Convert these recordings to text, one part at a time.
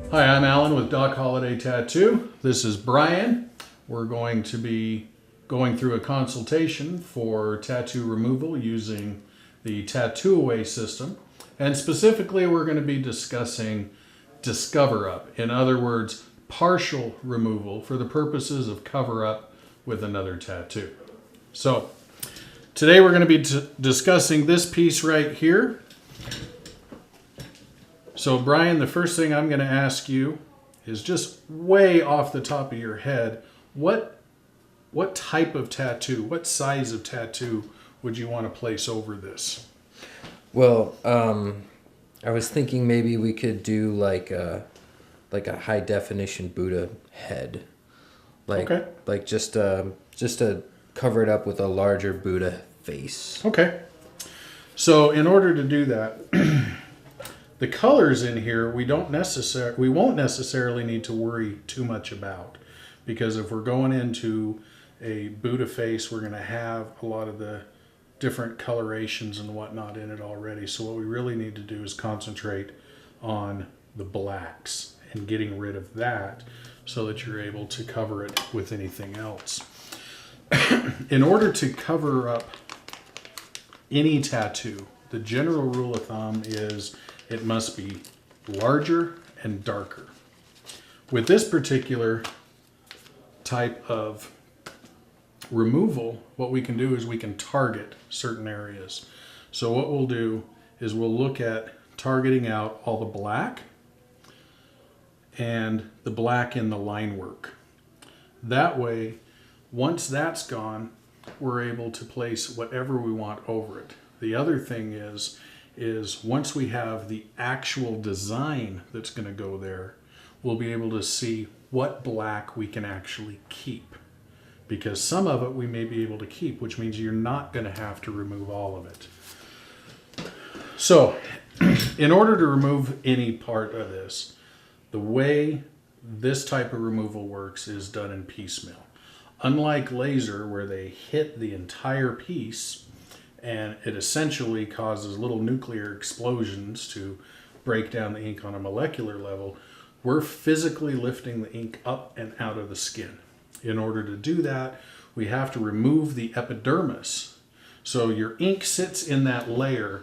Hi, I'm Alan with Doc Holliday Tattoo. This is Brian. We're going to be going through a consultation for tattoo removal using the Tatt2Away system. And specifically, we're going to be discussing DEScoverup. In other words, partial removal for the purposes of cover-up with another tattoo. So, today we're going to be discussing this piece right here. So Brian, the first thing I'm going to ask you is just way off the top of your head, what type of tattoo, what size of tattoo would you want to place over this? Well, I was thinking maybe we could do like a high definition Buddha head, like just to cover it up with a larger Buddha face. Okay. So in order to do that, the colors in here we won't necessarily need to worry too much about, because if we're going into a Buddha face, we're going to have a lot of the different colorations and whatnot in it already. So what we really need to do is concentrate on the blacks and getting rid of that so that you're able to cover it with anything else. In order to cover up any tattoo, the general rule of thumb is it must be larger and darker. With this particular type of removal, what we can do is we can target certain areas. So what we'll do is we'll look at targeting out all the black and the black in the line work. That way, once that's gone, we're able to place whatever we want over it. The other thing is once we have the actual design that's going to go there, we'll be able to see what black we can actually keep. Because some of it we may be able to keep, which means you're not going to have to remove all of it. So, in order to remove any part of this, the way this type of removal works is done in piecemeal. Unlike laser, where they hit the entire piece, and it essentially causes little nuclear explosions to break down the ink on a molecular level, we're physically lifting the ink up and out of the skin. In order to do that, we have to remove the epidermis. So your ink sits in that layer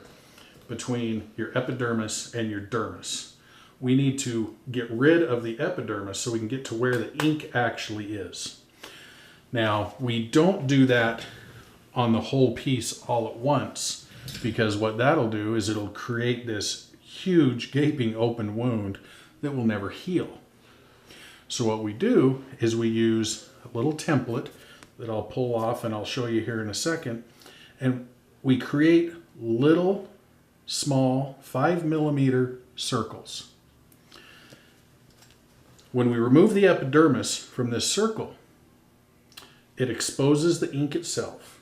between your epidermis and your dermis. We need to get rid of the epidermis so we can get to where the ink actually is. Now, we don't do that on the whole piece all at once, because what that'll do is it'll create this huge gaping open wound that will never heal. So what we do is we use a little template that I'll pull off and I'll show you here in a second, and we create little small 5mm circles. When we remove the epidermis from this circle, it exposes the ink itself.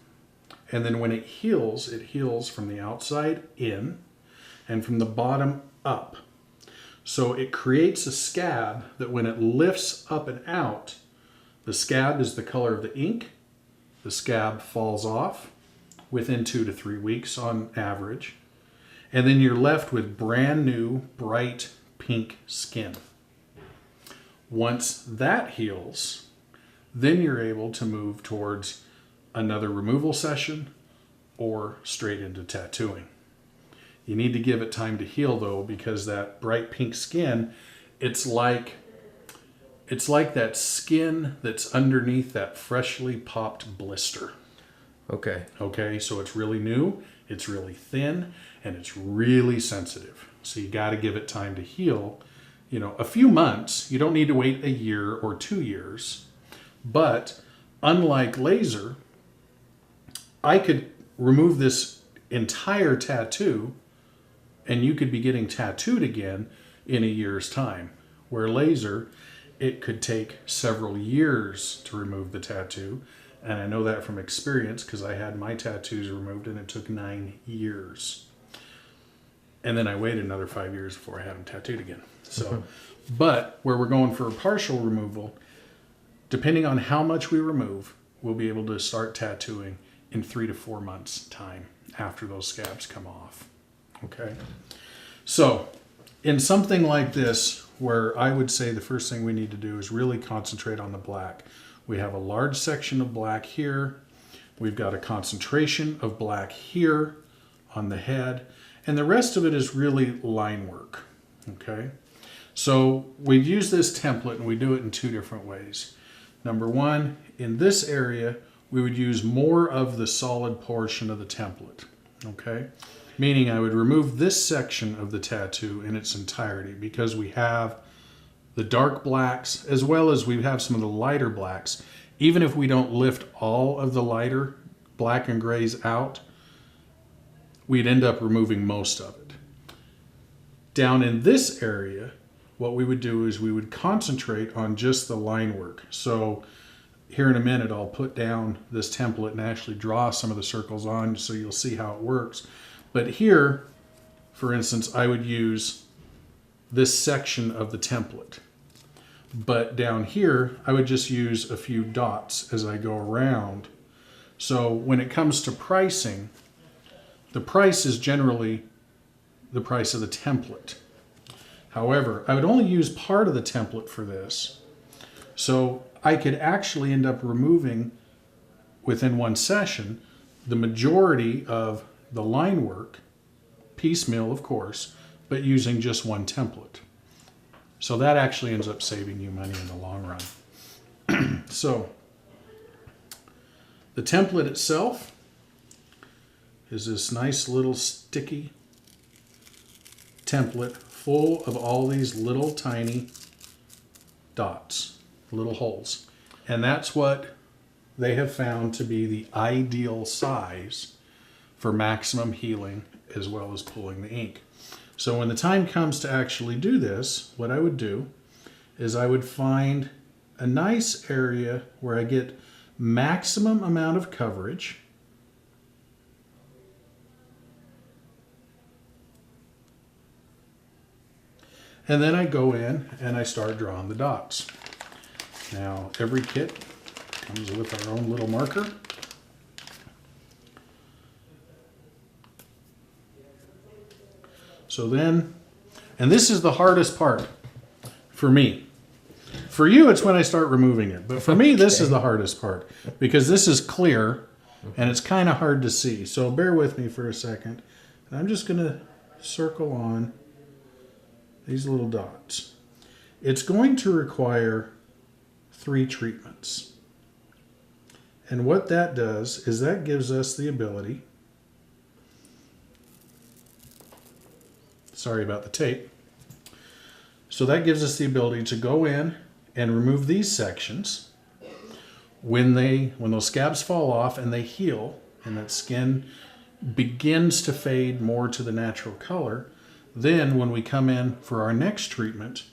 And then when it heals from the outside in and from the bottom up. So it creates a scab that when it lifts up and out, the scab is the color of the ink. The scab falls off within 2 to 3 weeks on average. And then you're left with brand new, bright pink skin. Once that heals, then you're able to move towards another removal session or straight into tattooing. You need to give it time to heal though, because that bright pink skin, it's like that skin that's underneath that freshly popped blister. Okay, so it's really new, it's really thin, and it's really sensitive. So you got to give it time to heal. You know, a few months. You don't need to wait a year or 2 years. But unlike laser, I could remove this entire tattoo and you could be getting tattooed again in a year's time. Where laser, it could take several years to remove the tattoo. And I know that from experience because I had my tattoos removed and it took 9 years. And then I waited another 5 years before I had them tattooed again. So, but where we're going for a partial removal, depending on how much we remove, we'll be able to start tattooing in 3 to 4 months' time after those scabs come off. Okay? So, in something like this, where I would say the first thing we need to do is really concentrate on the black. We have a large section of black here. We've got a concentration of black here on the head, and the rest of it is really line work, okay? So we use this template and we do it in two different ways. Number one, in this area, we would use more of the solid portion of the template, okay? Meaning I would remove this section of the tattoo in its entirety because we have the dark blacks as well as we have some of the lighter blacks. Even if we don't lift all of the lighter black and grays out, we'd end up removing most of it. Down in this area, what we would do is we would concentrate on just the line work. So here in a minute, I'll put down this template and actually draw some of the circles on so you'll see how it works. But here, for instance, I would use this section of the template. But down here, I would just use a few dots as I go around. So when it comes to pricing, the price is generally the price of the template. However, I would only use part of the template for this. So I could actually end up removing, within one session, the majority of the line work, piecemeal of course, but using just one template. So that actually ends up saving you money in the long run. So the template itself is this nice little sticky template full of all these little tiny dots, little holes. And that's what they have found to be the ideal size for maximum healing as well as pulling the ink. So when the time comes to actually do this, what I would do is I would find a nice area where I get maximum amount of coverage. And then I go in and I start drawing the dots. Now, every kit comes with our own little marker. So then, and this is the hardest part for me. For you, it's when I start removing it. But for me, this is the hardest part because this is clear and it's kind of hard to see. So bear with me for a second. And I'm just going to circle on these little dots. It's going to require 3 treatments. And what that does is that gives us the ability, sorry about the tape, so that gives us the ability to go in and remove these sections. When those scabs fall off and they heal and that skin begins to fade more to the natural color, then when we come in for our next treatment,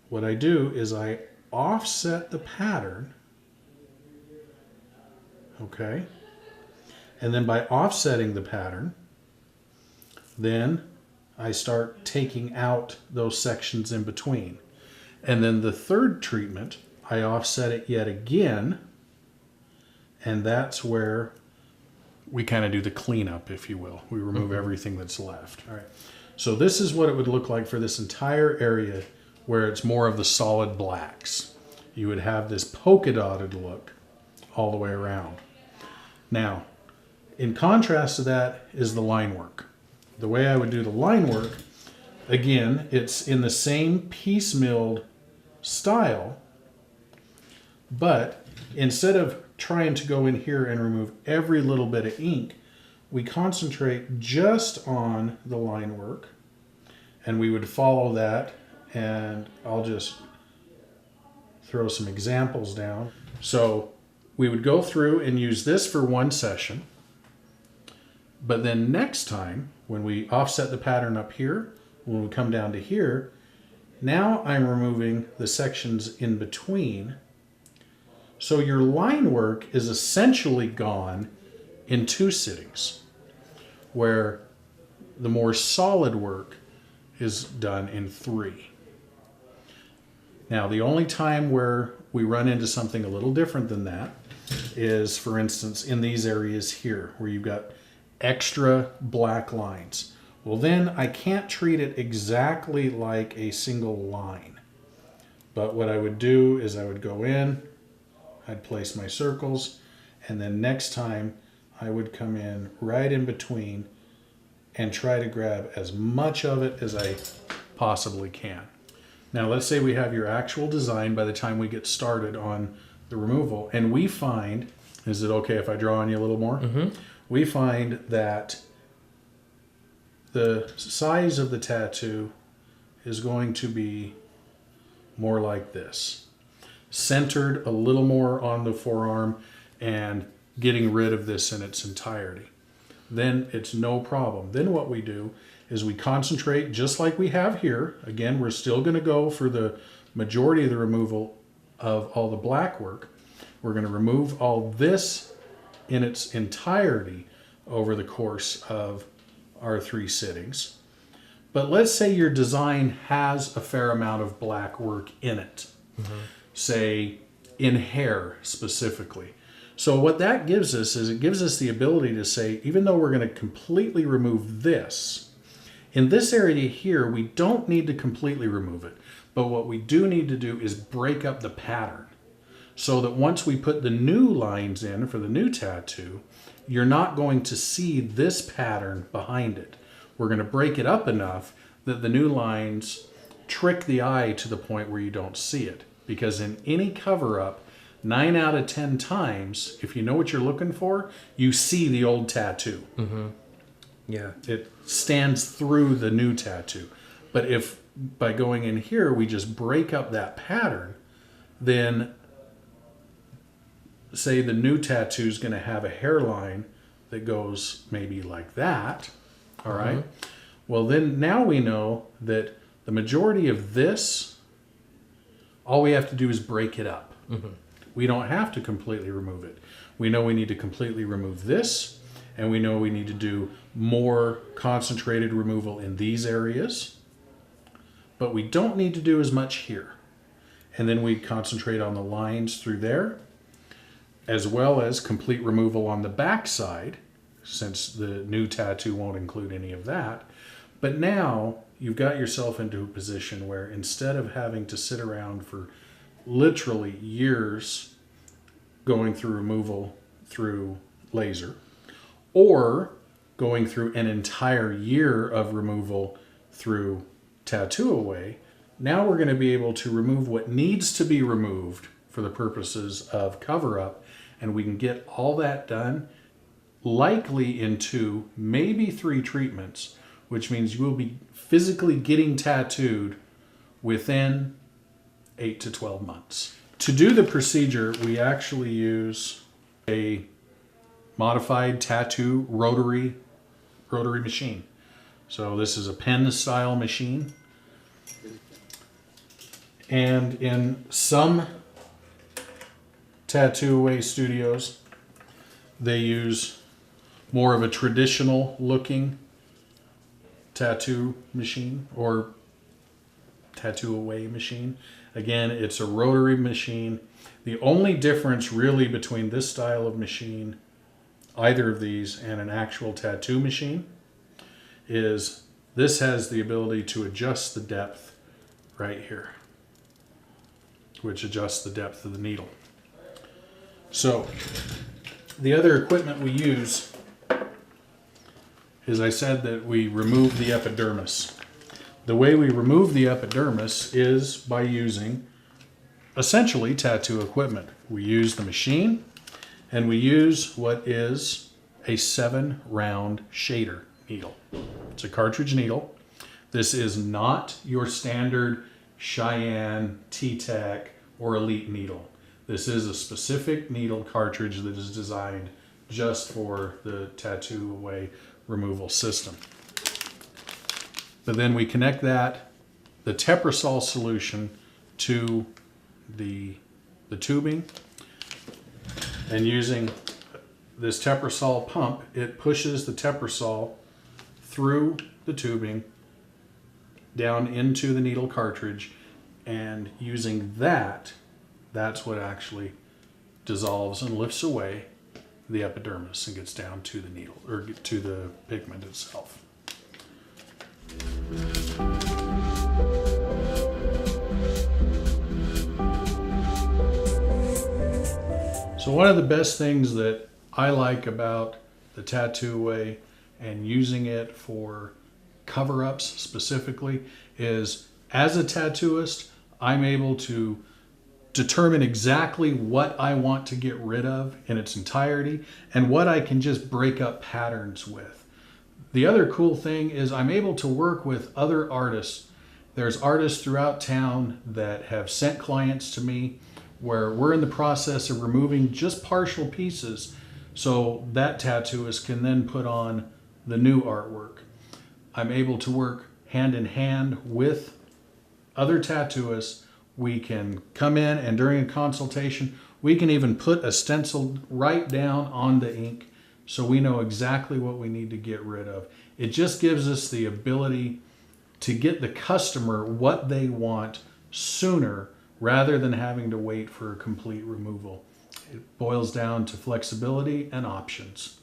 what I do is I offset the pattern, okay? And then by offsetting the pattern, then I start taking out those sections in between. And then the third treatment, I offset it yet again, and that's where we kind of do the cleanup, if you will. We remove everything that's left. All right. So this is what it would look like for this entire area where it's more of the solid blacks. You would have this polka dotted look all the way around. Now, in contrast to that is the line work. The way I would do the line work, again, it's in the same piecemealed style, but instead of trying to go in here and remove every little bit of ink, we concentrate just on the line work, and we would follow that, and I'll just throw some examples down. So we would go through and use this for one session, but then next time, when we offset the pattern up here, when we come down to here, now I'm removing the sections in between. So your line work is essentially gone in 2 sittings, where the more solid work is done in 3. Now, the only time where we run into something a little different than that is, for instance, in these areas here, where you've got extra black lines. Well, then I can't treat it exactly like a single line. But what I would do is I would go in, I'd place my circles, and then next time I would come in right in between and try to grab as much of it as I possibly can. Now let's say we have your actual design by the time we get started on the removal, and we find, is it okay if I draw on you a little more? Mm-hmm. We find that the size of the tattoo is going to be more like this. Centered a little more on the forearm and getting rid of this in its entirety. Then it's no problem. Then what we do is we concentrate just like we have here. Again, we're still going to go for the majority of the removal of all the black work. We're going to remove all this in its entirety over the course of our 3 sittings. But let's say your design has a fair amount of black work in it, say in hair specifically. So what that gives us is it gives us the ability to say, even though we're going to completely remove this, in this area here, we don't need to completely remove it. But what we do need to do is break up the pattern so that once we put the new lines in for the new tattoo, you're not going to see this pattern behind it. We're going to break it up enough that the new lines trick the eye to the point where you don't see it. Because in any cover-up, 9 out of 10 times, if you know what you're looking for, you see the old tattoo. Mm-hmm. Yeah. It stands through the new tattoo. But if by going in here, we just break up that pattern, then say the new tattoo is going to have a hairline that goes maybe like that. All right. Well, then now we know that the majority of this, all we have to do is break it up. We don't have to completely remove it. We know we need to completely remove this, and we know we need to do more concentrated removal in these areas, but we don't need to do as much here. And then we concentrate on the lines through there, as well as complete removal on the back side, since the new tattoo won't include any of that. But now you've got yourself into a position where instead of having to sit around for literally years going through removal through laser, or going through an entire year of removal through Tatt2Away, now we're going to be able to remove what needs to be removed for the purposes of cover-up, and we can get all that done likely in 2, maybe 3 treatments, which means you will be physically getting tattooed within 8 to 12 months. To do the procedure, we actually use a modified tattoo rotary machine. So this is a pen style machine. And in some Tatt2Away studios, they use more of a traditional looking tattoo machine or Tatt2Away machine. Again, it's a rotary machine. The only difference really between this style of machine, either of these, and an actual tattoo machine is this has the ability to adjust the depth right here, which adjusts the depth of the needle. So the other equipment we use is, I said that we remove the epidermis. The way we remove the epidermis is by using essentially tattoo equipment. We use the machine, and we use what is a 7-round shader needle. It's a cartridge needle. This is not your standard Cheyenne, T-Tech, or Elite needle. This is a specific needle cartridge that is designed just for the Tatt2Away removal system. But then we connect the Teprosol solution to the tubing, and using this Teprosol pump, it pushes the Teprosol through the tubing down into the needle cartridge, and using that's what actually dissolves and lifts away the epidermis and gets down to the needle, or to the pigment itself. So one of the best things that I like about the Tatt2Away and using it for cover-ups specifically is, as a tattooist, I'm able to determine exactly what I want to get rid of in its entirety and what I can just break up patterns with. The other cool thing is I'm able to work with other artists. There's artists throughout town that have sent clients to me where we're in the process of removing just partial pieces so that tattooist can then put on the new artwork. I'm able to work hand in hand with other tattooists. We can come in and during a consultation, we can even put a stencil right down on the ink so we know exactly what we need to get rid of. It just gives us the ability to get the customer what they want sooner rather than having to wait for a complete removal. It boils down to flexibility and options.